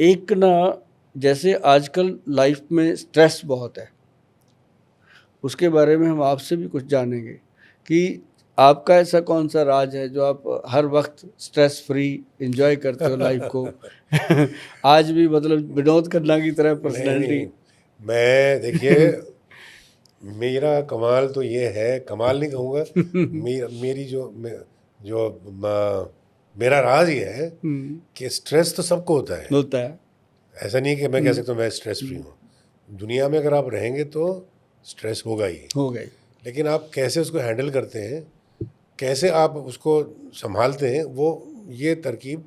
एक ना, जैसे आजकल लाइफ में स्ट्रेस बहुत है, उसके बारे में हम आपसे भी कुछ जानेंगे कि आपका ऐसा कौन सा राज है जो आप हर वक्त स्ट्रेस फ्री एंजॉय करते हो लाइफ को। आज भी मतलब विनोद खन्ना की तरह नहीं पर्सनैलिटी। नहीं, मैं देखिए, मेरा कमाल तो ये है, कमाल नहीं कहूँगा, मेरी जो मेरा राज ये है कि स्ट्रेस तो सबको होता है। होता है। ऐसा नहीं है कि मैं कह सकता हूँ मैं स्ट्रेस फ्री हूँ। दुनिया में अगर आप रहेंगे तो स्ट्रेस होगा ही, हो गई। लेकिन आप कैसे उसको हैंडल करते हैं, कैसे आप उसको संभालते हैं, वो ये तरकीब,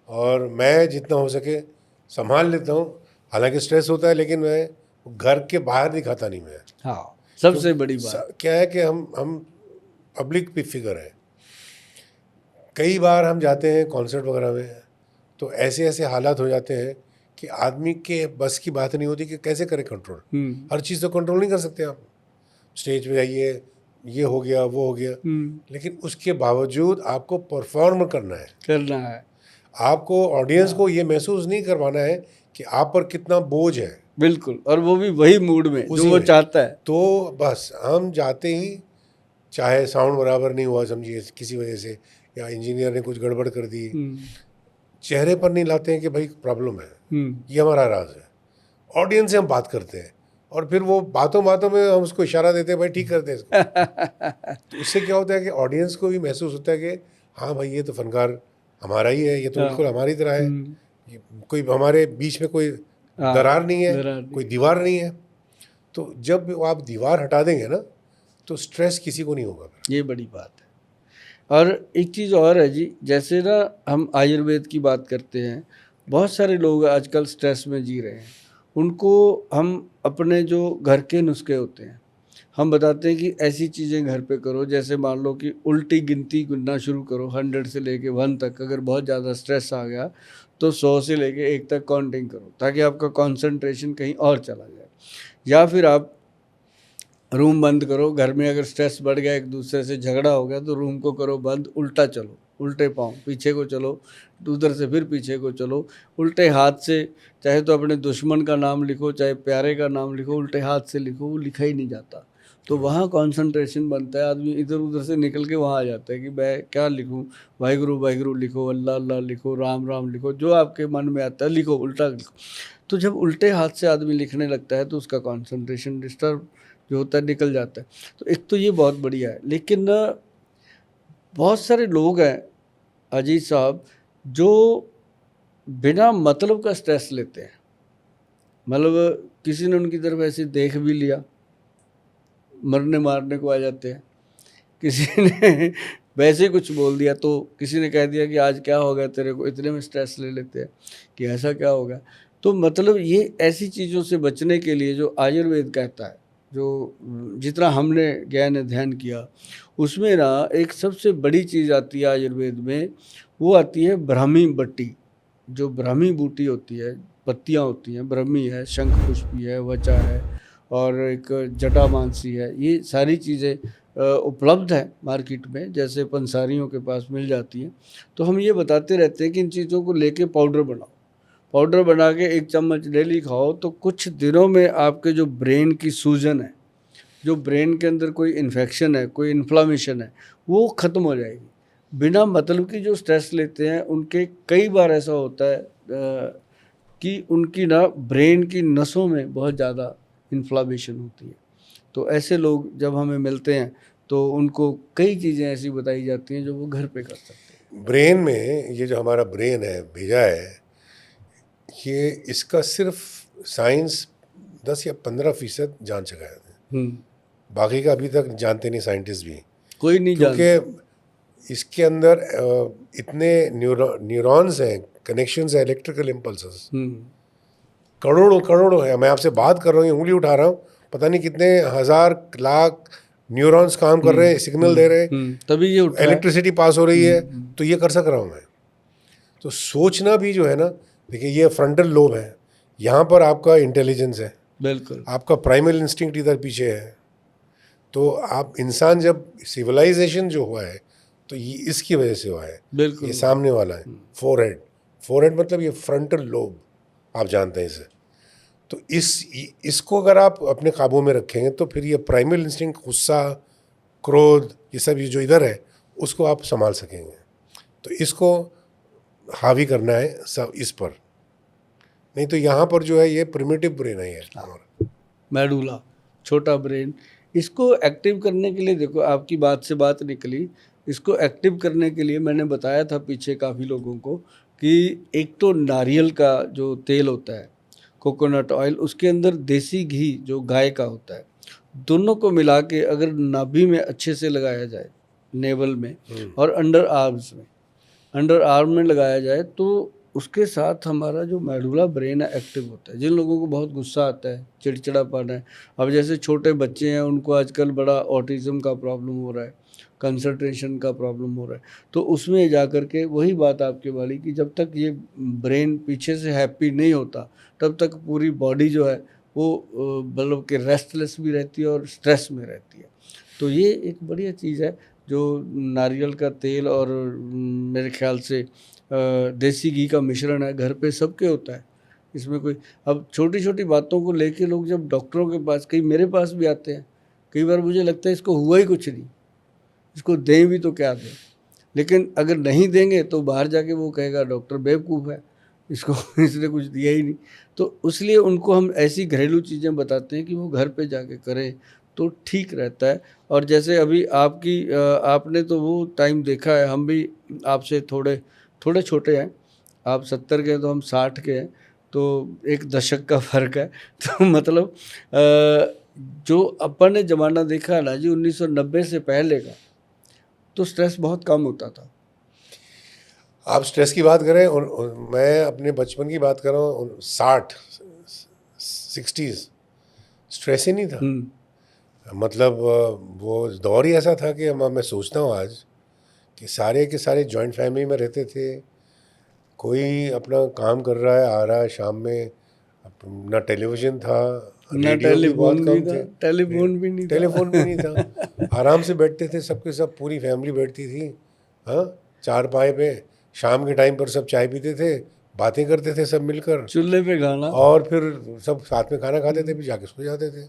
और मैं जितना हो सके संभाल लेता हूँ। हालांकि स्ट्रेस होता है, लेकिन मैं घर के बाहर दिखाता नहीं मैं। हाँ, सबसे क्योंकि बड़ी बात। क्या है कि हम पब्लिक फिगर हैं। कई बार हम जाते हैं कॉन्सर्ट वगैरह में, तो ऐसे ऐसे हालात हो जाते हैं कि आदमी के बस की बात नहीं होती कि कैसे करें कंट्रोल। हर चीज़ तो कंट्रोल नहीं कर सकते आप। स्टेज पे जाइए, ये हो गया वो हो गया, लेकिन उसके बावजूद आपको परफॉर्म करना है। करना है। आपको ऑडियंस को ये महसूस नहीं करवाना है कि आप पर कितना बोझ है। बिल्कुल, और वो भी वही मूड में जो उसी वो में चाहता है। तो बस हम जाते ही, चाहे साउंड बराबर नहीं हुआ समझिए किसी वजह से, या इंजीनियर ने कुछ गड़बड़ कर दी, चेहरे पर नहीं लाते हैं कि भाई प्रॉब्लम है, ये हमारा राज है। ऑडियंस से हम बात करते हैं, और फिर वो बातों बातों में हम उसको इशारा देते हैं, भाई ठीक करते हैं इसको। तो उससे क्या होता है कि ऑडियंस को भी महसूस होता है कि हाँ भाई, ये तो फनकार हमारा ही है, ये तो बिल्कुल हमारी तरह है, ये कोई हमारे बीच में कोई दरार नहीं है, कोई दीवार नहीं है। तो जब आप दीवार हटा देंगे ना, तो स्ट्रेस किसी को नहीं होगा। ये बड़ी बात है। और एक चीज़ और है जी, जैसे ना हम आयुर्वेद की बात करते हैं, बहुत सारे लोग आजकल स्ट्रेस में जी रहे हैं। उनको हम अपने जो घर के नुस्खे होते हैं, हम बताते हैं कि ऐसी चीज़ें घर पे करो, जैसे मान लो कि उल्टी गिनती गिनना शुरू करो 100 से लेके 1 तक। अगर बहुत ज़्यादा स्ट्रेस आ गया तो 100 से लेके 1 तक काउंटिंग करो, ताकि आपका कंसंट्रेशन कहीं और चला जाए। या फिर आप रूम बंद करो, घर में अगर स्ट्रेस बढ़ गया, एक दूसरे से झगड़ा हो गया, तो रूम को करो बंद, उल्टा चलो, उल्टे पाँव पीछे को चलो, उधर से फिर पीछे को चलो, उल्टे हाथ से, चाहे तो अपने दुश्मन का नाम लिखो, चाहे प्यारे का नाम लिखो, उल्टे हाथ से लिखो, वो लिखा ही नहीं जाता। तो वहाँ कंसंट्रेशन बनता है, आदमी इधर उधर से निकल के वहाँ आ जाता है कि मैं क्या लिखूँ। वाहिगुरु वाहिगुरु लिखो, अल्लाह अल्लाह लिखो, राम राम लिखो, जो आपके मन में आता है लिखो, उल्टा लिखो। तो जब उल्टे हाथ से आदमी लिखने लगता है तो उसका कंसंट्रेशन डिस्टर्ब जो होता है निकल जाता है। तो एक तो ये बहुत बढ़िया है, लेकिन बहुत सारे लोग हैं अजीत साहब, जो बिना मतलब का स्ट्रेस लेते हैं। मतलब किसी ने उनकी तरफ ऐसे देख भी लिया, मरने मारने को आ जाते हैं। किसी ने वैसे कुछ बोल दिया, तो किसी ने कह दिया कि आज क्या हो गया तेरे को, इतने में स्ट्रेस ले लेते हैं कि ऐसा क्या होगा। तो मतलब ये ऐसी चीज़ों से बचने के लिए जो आयुर्वेद कहता है, जो जितना हमने ज्ञान अध्ययन किया, उसमें ना एक सबसे बड़ी चीज़ आती है आयुर्वेद में, वो आती है ब्राह्मी बट्टी। जो ब्राह्मी बूटी होती है, पत्तियाँ होती हैं, ब्रह्मी है, शंख पुष्पी है, वचा है, और एक जटामांसी है, ये सारी चीज़ें उपलब्ध है मार्केट में, जैसे पंसारियों के पास मिल जाती हैं। तो हम ये बताते रहते हैं कि इन चीज़ों को लेके पाउडर बनाओ, पाउडर बना के 1 चम्मच डेली खाओ, तो कुछ दिनों में आपके जो ब्रेन की सूजन है, जो ब्रेन के अंदर कोई इन्फेक्शन है, कोई इन्फ्लामेशन है, वो ख़त्म हो जाएगी। बिना मतलब की जो स्ट्रेस लेते हैं, उनके कई बार ऐसा होता है कि उनकी ना ब्रेन की नसों में बहुत ज़्यादा इन्फ्लामेशन होती है। तो ऐसे लोग जब हमें मिलते हैं तो उनको कई चीज़ें ऐसी बताई जाती हैं जो वो घर पे कर सकते हैं। ब्रेन में ये जो हमारा ब्रेन है भेजा है, ये इसका सिर्फ साइंस 10 या 15% जान चुका है। बाकी का अभी तक जानते नहीं साइंटिस्ट भी, कोई नहीं जानता। क्योंकि इसके अंदर इतने न्यूरॉन्स हैं, कनेक्शंस हैं, इलेक्ट्रिकल इम्पल्सेस करोड़ों करोड़ों है। मैं आपसे बात कर रहा हूँ, उंगली उठा रहा हूँ, पता नहीं कितने हजार लाख न्यूरॉन्स काम कर रहे हैं, सिग्नल दे रहे हैं, तभी ये उठ रहा है, इलेक्ट्रिसिटी पास हो रही है, तो ये कर सक रहा हूँ मैं। तो सोचना भी जो है ना, देखिए ये फ्रंटल लोब है, यहाँ पर आपका इंटेलिजेंस है, बिल्कुल आपका प्राइमल इंस्टिंक्ट इधर पीछे है। तो आप इंसान जब सिविलाइजेशन जो हुआ है, तो ये इसकी वजह से हुआ है। बिल्कुल ये सामने वाला है, फोरहेड, फोरहेड मतलब ये फ्रंटल लोब, आप जानते हैं इसे। तो इसको अगर आप अपने काबू में रखेंगे तो फिर ये प्राइमल इंस्टिंक्ट, गुस्सा, क्रोध, ये सब ये जो इधर है उसको आप संभाल सकेंगे। तो इसको हावी करना है सब इस पर, नहीं तो यहाँ पर जो है ये प्रिमिटिव ब्रेन है हमारा, मेडुला, छोटा ब्रेन। इसको एक्टिव करने के लिए देखो, आपकी बात से बात निकली, इसको एक्टिव करने के लिए मैंने बताया था पीछे काफ़ी लोगों को कि एक तो नारियल का जो तेल होता है, कोकोनट ऑयल, उसके अंदर देसी घी जो गाय का होता है, दोनों को मिला के अगर नाभि में अच्छे से लगाया जाए, नेवल में और अंडर आर्म में लगाया जाए, तो उसके साथ हमारा जो मेडुला ब्रेन है एक्टिव होता है। जिन लोगों को बहुत गुस्सा आता है, चिड़चिड़ापन है, अब जैसे छोटे बच्चे हैं उनको आजकल बड़ा ऑटिज़म का प्रॉब्लम हो रहा है, कंसंट्रेशन का प्रॉब्लम हो रहा है, तो उसमें जा कर के वही बात आपके वाली कि जब तक ये ब्रेन पीछे से हैप्पी नहीं होता तब तक पूरी बॉडी जो है वो मतलब कि रेस्टलेस भी रहती है और स्ट्रेस में रहती है। तो ये एक बढ़िया चीज़ है जो नारियल का तेल और मेरे ख्याल से देसी घी का मिश्रण है, घर पे सबके होता है। इसमें कोई, अब छोटी छोटी बातों को लेके लोग जब डॉक्टरों के पास, कई मेरे पास भी आते हैं, कई बार मुझे लगता है इसको हुआ ही कुछ नहीं, इसको दें भी तो क्या दें, लेकिन अगर नहीं देंगे तो बाहर जाके वो कहेगा डॉक्टर बेवकूफ़ है, इसको इसने कुछ दिया ही नहीं। तो इसलिए उनको हम ऐसी घरेलू चीज़ें बताते हैं कि वो घर पे जाके करें तो ठीक रहता है। और जैसे अभी आपने तो वो टाइम देखा है, हम भी आपसे थोड़े थोड़े छोटे हैं, आप 70 के हैं तो हम 60 के हैं, तो एक दशक का फ़र्क है। तो मतलब जो अपन ने ज़माना देखा है ना जी 1990 से पहले का, तो स्ट्रेस बहुत कम होता था। आप स्ट्रेस की बात करें और मैं अपने बचपन की बात कर रहा हूँ, 60s स्ट्रेस ही नहीं था। मतलब वो दौर ही ऐसा था कि मैं सोचता हूँ आज कि सारे के सारे जॉइंट फैमिली में रहते थे, कोई अपना काम कर रहा है, आ रहा है शाम में, ना टेलीविज़न था, रेडियो भी बहुत कम थे, टेलीफोन भी नहीं था। आराम से बैठते थे सबके सब, पूरी फैमिली बैठती थी, हाँ, चारपाई पे, शाम के टाइम पर सब चाय पीते थे, बातें करते थे सब मिलकर, चूल्हे पे खाना, और फिर सब साथ में खाना खाते थे, फिर जाके सो जाते थे।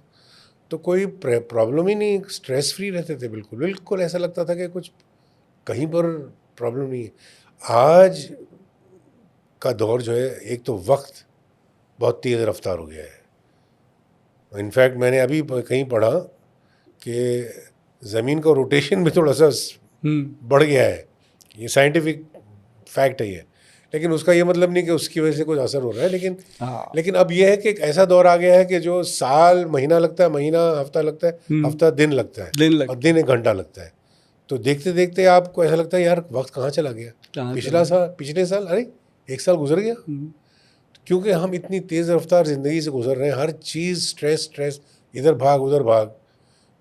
तो कोई प्रॉब्लम ही नहीं, स्ट्रेस फ्री रहते थे, बिल्कुल बिल्कुल ऐसा लगता था कि कुछ कहीं पर प्रॉब्लम नहीं है। आज का दौर जो है, एक तो वक्त बहुत तेज़ रफ्तार हो गया है। इनफैक्ट मैंने अभी कहीं पढ़ा कि ज़मीन का रोटेशन भी थोड़ा सा बढ़ गया है, ये साइंटिफिक फैक्ट है ये, लेकिन उसका ये मतलब नहीं कि उसकी वजह से कुछ असर हो रहा है, लेकिन अब ये है कि एक ऐसा दौर आ गया है कि जो साल महीना लगता है, महीना हफ्ता लगता है, हफ्ता दिन लगता है, और दिन 1 घंटा लगता है। तो देखते देखते आपको ऐसा लगता है यार वक्त कहाँ चला गया, पिछले साल अरे 1 साल गुजर गया, क्योंकि हम इतनी तेज़ रफ्तार ज़िंदगी से गुजर रहे हैं, हर चीज़ स्ट्रेस, इधर भाग उधर भाग।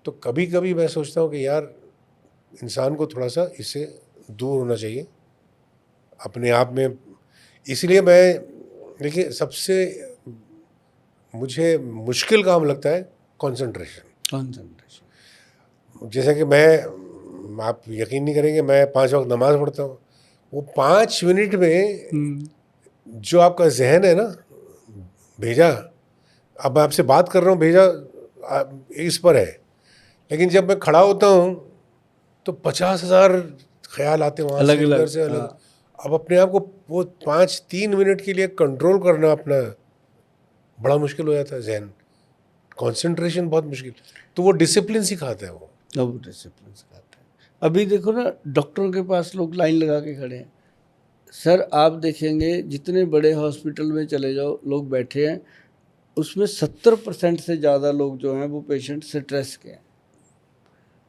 तो कभी कभी मैं सोचता हूँ कि यार इंसान को थोड़ा सा इससे दूर होना चाहिए अपने आप में। इसलिए मैं, देखिए, सबसे मुझे मुश्किल काम लगता है कंसंट्रेशन। जैसे कि आप यकीन नहीं करेंगे, मैं 5 वक्त नमाज पढ़ता हूँ, वो 5 मिनट में जो आपका जहन है ना भेजा, अब मैं आपसे बात कर रहा हूँ, भेजा इस पर है, लेकिन जब मैं खड़ा होता हूँ तो 50,000 ख्याल आते हैं वहाँ से उधर से अलग। अब अपने आप को वो 3 मिनट के लिए कंट्रोल करना अपना बड़ा मुश्किल हो जाता है, जहन कंसंट्रेशन बहुत मुश्किल। तो वो डिसिप्लिन सिखाता है, वो डिसिप्लिन सिखाता है। अभी देखो ना, डॉक्टरों के पास लोग लाइन लगा के खड़े हैं। सर आप देखेंगे जितने बड़े हॉस्पिटल में चले जाओ, लोग बैठे हैं, उसमें 70% से ज़्यादा लोग जो हैं वो पेशेंट स्ट्रेस के हैं।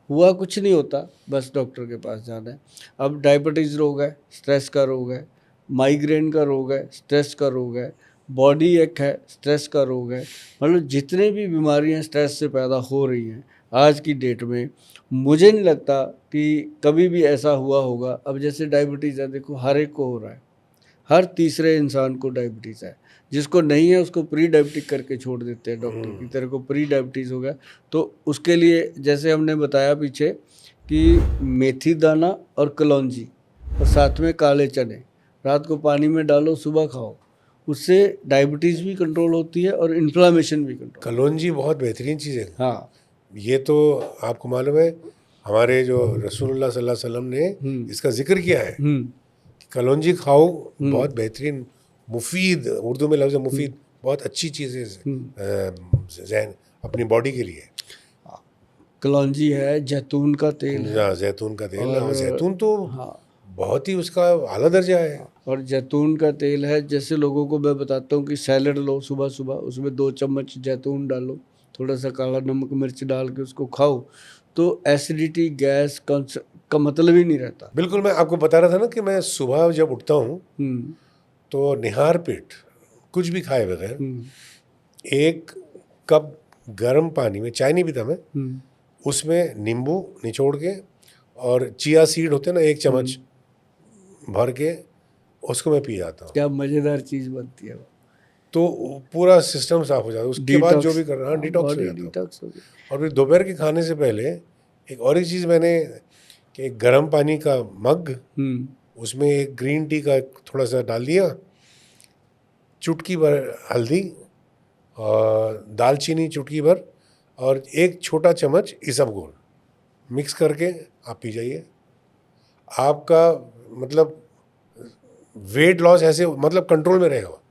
हुआ कुछ नहीं होता, बस डॉक्टर के पास जाना है। अब डायबिटीज़ रोग है, स्ट्रेस का रोग है, माइग्रेन का रोग है, स्ट्रेस का रोग है, बॉडी एक है, स्ट्रेस का रोग है। मतलब जितने भी बीमारियां स्ट्रेस से पैदा हो रही हैं आज की डेट में, मुझे नहीं लगता कि कभी भी ऐसा हुआ होगा। अब जैसे डायबिटीज़ है, देखो हर एक को हो रहा है, हर तीसरे इंसान को डायबिटीज़ है। जिसको नहीं है उसको प्री डायबिटिक करके छोड़ देते हैं डॉक्टर की, तेरे को प्री डायबिटीज़ हो गया। तो उसके लिए जैसे हमने बताया पीछे कि मेथी दाना और कलौंजी और साथ में काले चने, रात को पानी में डालो, सुबह खाओ, उससे डायबिटीज़ भी कंट्रोल होती है और इन्फ्लामेशन भी कंट्रोल। कलौंजी बहुत बेहतरीन चीज़ है। हाँ। ये तो आपको मालूम है, हमारे जो रसूलुल्लाह सल्लल्लाहु अलैहि वसल्लम ने इसका जिक्र किया है कि कलौंजी खाओ, बहुत बेहतरीन, मुफीद, उर्दू में लफ्ज़ मुफीद, बहुत अच्छी चीज़ है जहन अपनी बॉडी के लिए। कलौंजी है, जैतून का तेल है। जैतून का तेल, हाँ, जैतून तो हाँ, बहुत ही उसका आला दर्जा है। और जैतून का तेल है, जैसे लोगों को मैं बताता हूँ कि सैलड लो सुबह सुबह, उसमें 2 चम्मच जैतून डालो, थोड़ा सा काला नमक मिर्च डाल के उसको खाओ, तो एसिडिटी, गैस का मतलब ही नहीं रहता। बिल्कुल, मैं आपको बता रहा था ना कि मैं सुबह जब उठता हूँ तो निहार पेट, कुछ भी खाए बगैर, 1 कप गर्म पानी में, चाय नहीं पीता मैं, उसमें नींबू निचोड़ के और चिया सीड होते हैं ना, 1 चम्मच भर के उसको मैं पी जाता हूँ। क्या मज़ेदार चीज़ बनती है वो। तो पूरा सिस्टम साफ हो जाता है। उसके बाद जो भी कर रहा हूँ, डिटॉक्स हो जाता हूँ। डिटॉक्स हो गई। और फिर दोपहर के खाने से पहले एक और एक चीज़ मैंने, कि एक गर्म पानी का मग, उसमें एक ग्रीन टी का थोड़ा सा डाल दिया, चुटकी भर हल्दी और दालचीनी चुटकी भर और 1 छोटा चम्मच इसबगोल मिक्स करके आप पी जाइए। आपका मतलब वेट लॉस ऐसे मतलब कंट्रोल में रहेगा।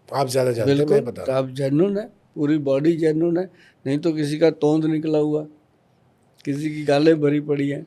आप ज़्यादा जानते हैं, मैं बता रहा हूँ। आप जेन्युइन है, पूरी बॉडी जेन्युइन है, नहीं तो किसी का तोंद निकला हुआ, किसी की गालें भरी पड़ी हैं।